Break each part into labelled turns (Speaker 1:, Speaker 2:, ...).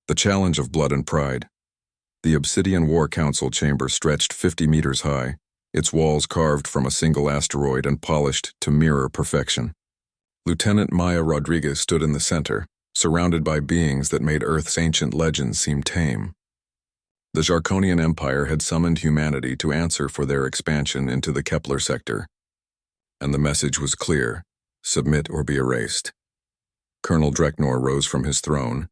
Speaker 1: The challenge of blood and pride. The Obsidian War Council chamber stretched 50 meters high, its walls carved from a single asteroid and polished to mirror perfection. Lieutenant Maya Rodriguez stood in the center, surrounded by beings that made Earth's ancient legends seem tame. The Zarkonian Empire had summoned humanity to answer for their expansion into the Kepler sector. And the message was clear: submit or be erased. Colonel Dreknor rose from his throne,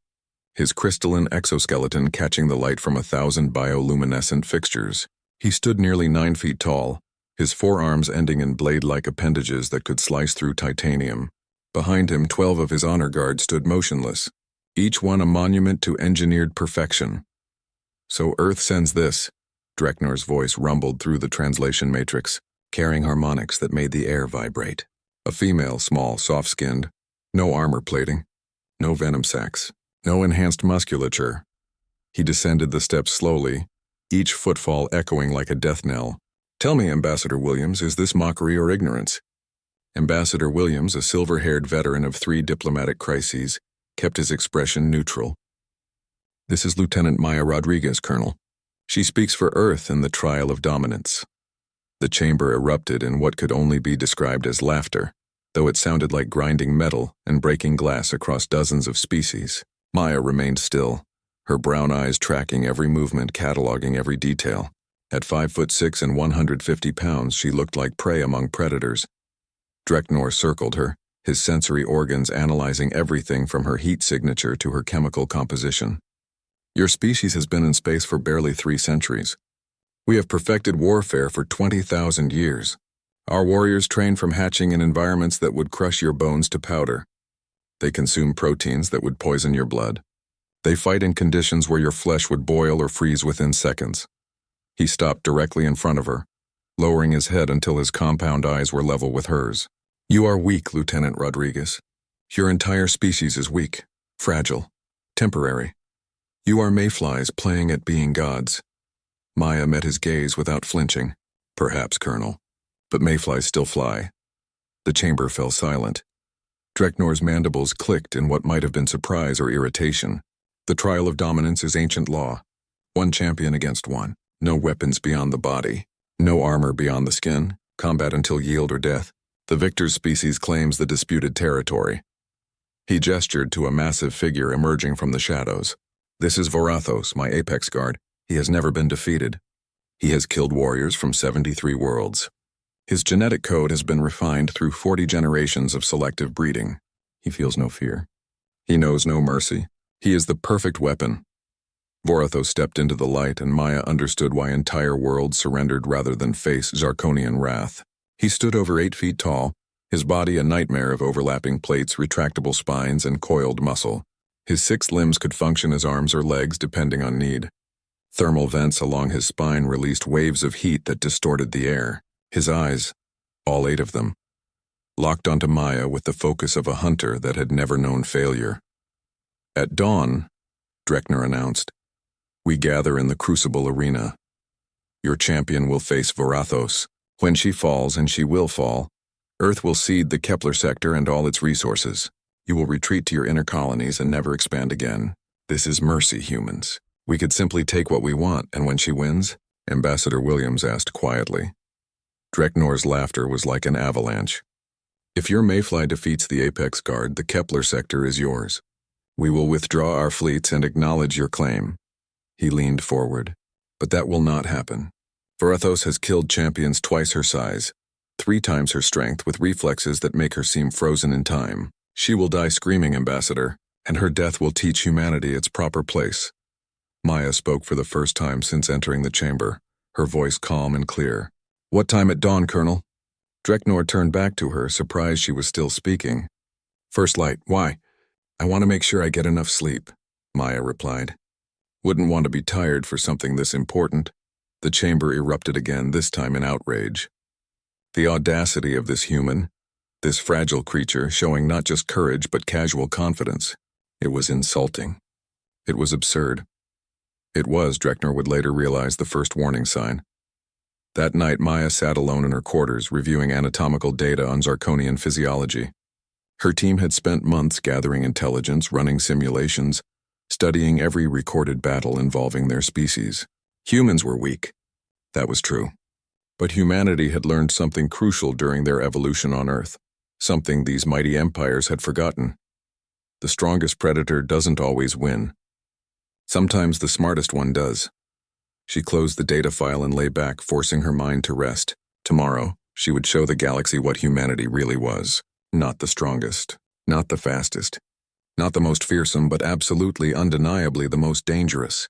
Speaker 1: his crystalline exoskeleton catching the light from 1,000 bioluminescent fixtures. He stood nearly 9 feet tall, his forearms ending in blade-like appendages that could slice through titanium. Behind him, 12 of his honor guard stood motionless, each one a monument to engineered perfection. "So Earth sends this," Dreknor's voice rumbled through the translation matrix, carrying harmonics that made the air vibrate. A female, small, soft-skinned, no armor plating, no venom sacs, no enhanced musculature. He descended the steps slowly, each footfall echoing like a death knell. "Tell me, Ambassador Williams, is this mockery or ignorance?" Ambassador Williams, a silver-haired veteran of 3 diplomatic crises, kept his expression neutral. "This is Lieutenant Maya Rodriguez, Colonel. She speaks for Earth in the trial of dominance." The chamber erupted in what could only be described as laughter, though it sounded like grinding metal and breaking glass across dozens of species. Maya remained still, her brown eyes tracking every movement, cataloging every detail. At 5'6" and 150 pounds, she looked like prey among predators. Dreknor circled her, his sensory organs analyzing everything from her heat signature to her chemical composition. "Your species has been in space for barely 3 centuries. We have perfected warfare for 20,000 years. Our warriors train from hatching in environments that would crush your bones to powder. They consume proteins that would poison your blood. They fight in conditions where your flesh would boil or freeze within seconds." He stopped directly in front of her, lowering his head until his compound eyes were level with hers. "You are weak, Lieutenant Rodriguez. Your entire species is weak, fragile, temporary. You are mayflies playing at being gods." Maya met his gaze without flinching. "Perhaps, Colonel, but mayflies still fly." The chamber fell silent. Dreknor's mandibles clicked in what might have been surprise or irritation. The trial of dominance is ancient law. One champion against one. No weapons beyond the body. No armor beyond the skin. Combat until yield or death. The victor's species claims the disputed territory. He gestured to a massive figure emerging from the shadows. "This is Vorathos, my apex guard. He has never been defeated. He has killed warriors from 73 worlds. His genetic code has been refined through 40 generations of selective breeding. He feels no fear. He knows no mercy. He is the perfect weapon." Vorathos stepped into the light, and Maya understood why entire worlds surrendered rather than face Zarkonian wrath. He stood over 8 feet tall, his body a nightmare of overlapping plates, retractable spines, and coiled muscle. His 6 limbs could function as arms or legs depending on need. Thermal vents along his spine released waves of heat that distorted the air. His eyes, all 8 of them, locked onto Maya with the focus of a hunter that had never known failure. "At dawn," Dreknor announced, "we gather in the Crucible Arena. Your champion will face Vorathos. When she falls, and she will fall, Earth will cede the Kepler sector and all its resources. You will retreat to your inner colonies and never expand again. This is mercy, humans. We could simply take what we want, and when she wins?" Ambassador Williams asked quietly. Dreknor's laughter was like an avalanche. "If your mayfly defeats the Apex Guard, the Kepler sector is yours. We will withdraw our fleets and acknowledge your claim." He leaned forward. "But that will not happen. Vorathos has killed champions twice her size, 3 times her strength, with reflexes that make her seem frozen in time. She will die screaming, Ambassador, and her death will teach humanity its proper place." Maya spoke for the first time since entering the chamber, her voice calm and clear. "What time at dawn, Colonel?" Dreknor turned back to her, surprised she was still speaking. "First light. Why?" "I want to make sure I get enough sleep," Maya replied. "Wouldn't want to be tired for something this important." The chamber erupted again, this time in outrage. The audacity of this human, this fragile creature, showing not just courage but casual confidence. It was insulting. It was absurd. It was, Dreknor would later realize, the first warning sign. That night, Maya sat alone in her quarters, reviewing anatomical data on Zarkonian physiology. Her team had spent months gathering intelligence, running simulations, studying every recorded battle involving their species. Humans were weak. That was true. But humanity had learned something crucial during their evolution on Earth, something these mighty empires had forgotten. The strongest predator doesn't always win. Sometimes the smartest one does. She closed the data file and lay back, forcing her mind to rest. Tomorrow, she would show the galaxy what humanity really was. Not the strongest, not the fastest, not the most fearsome, but absolutely, undeniably the most dangerous.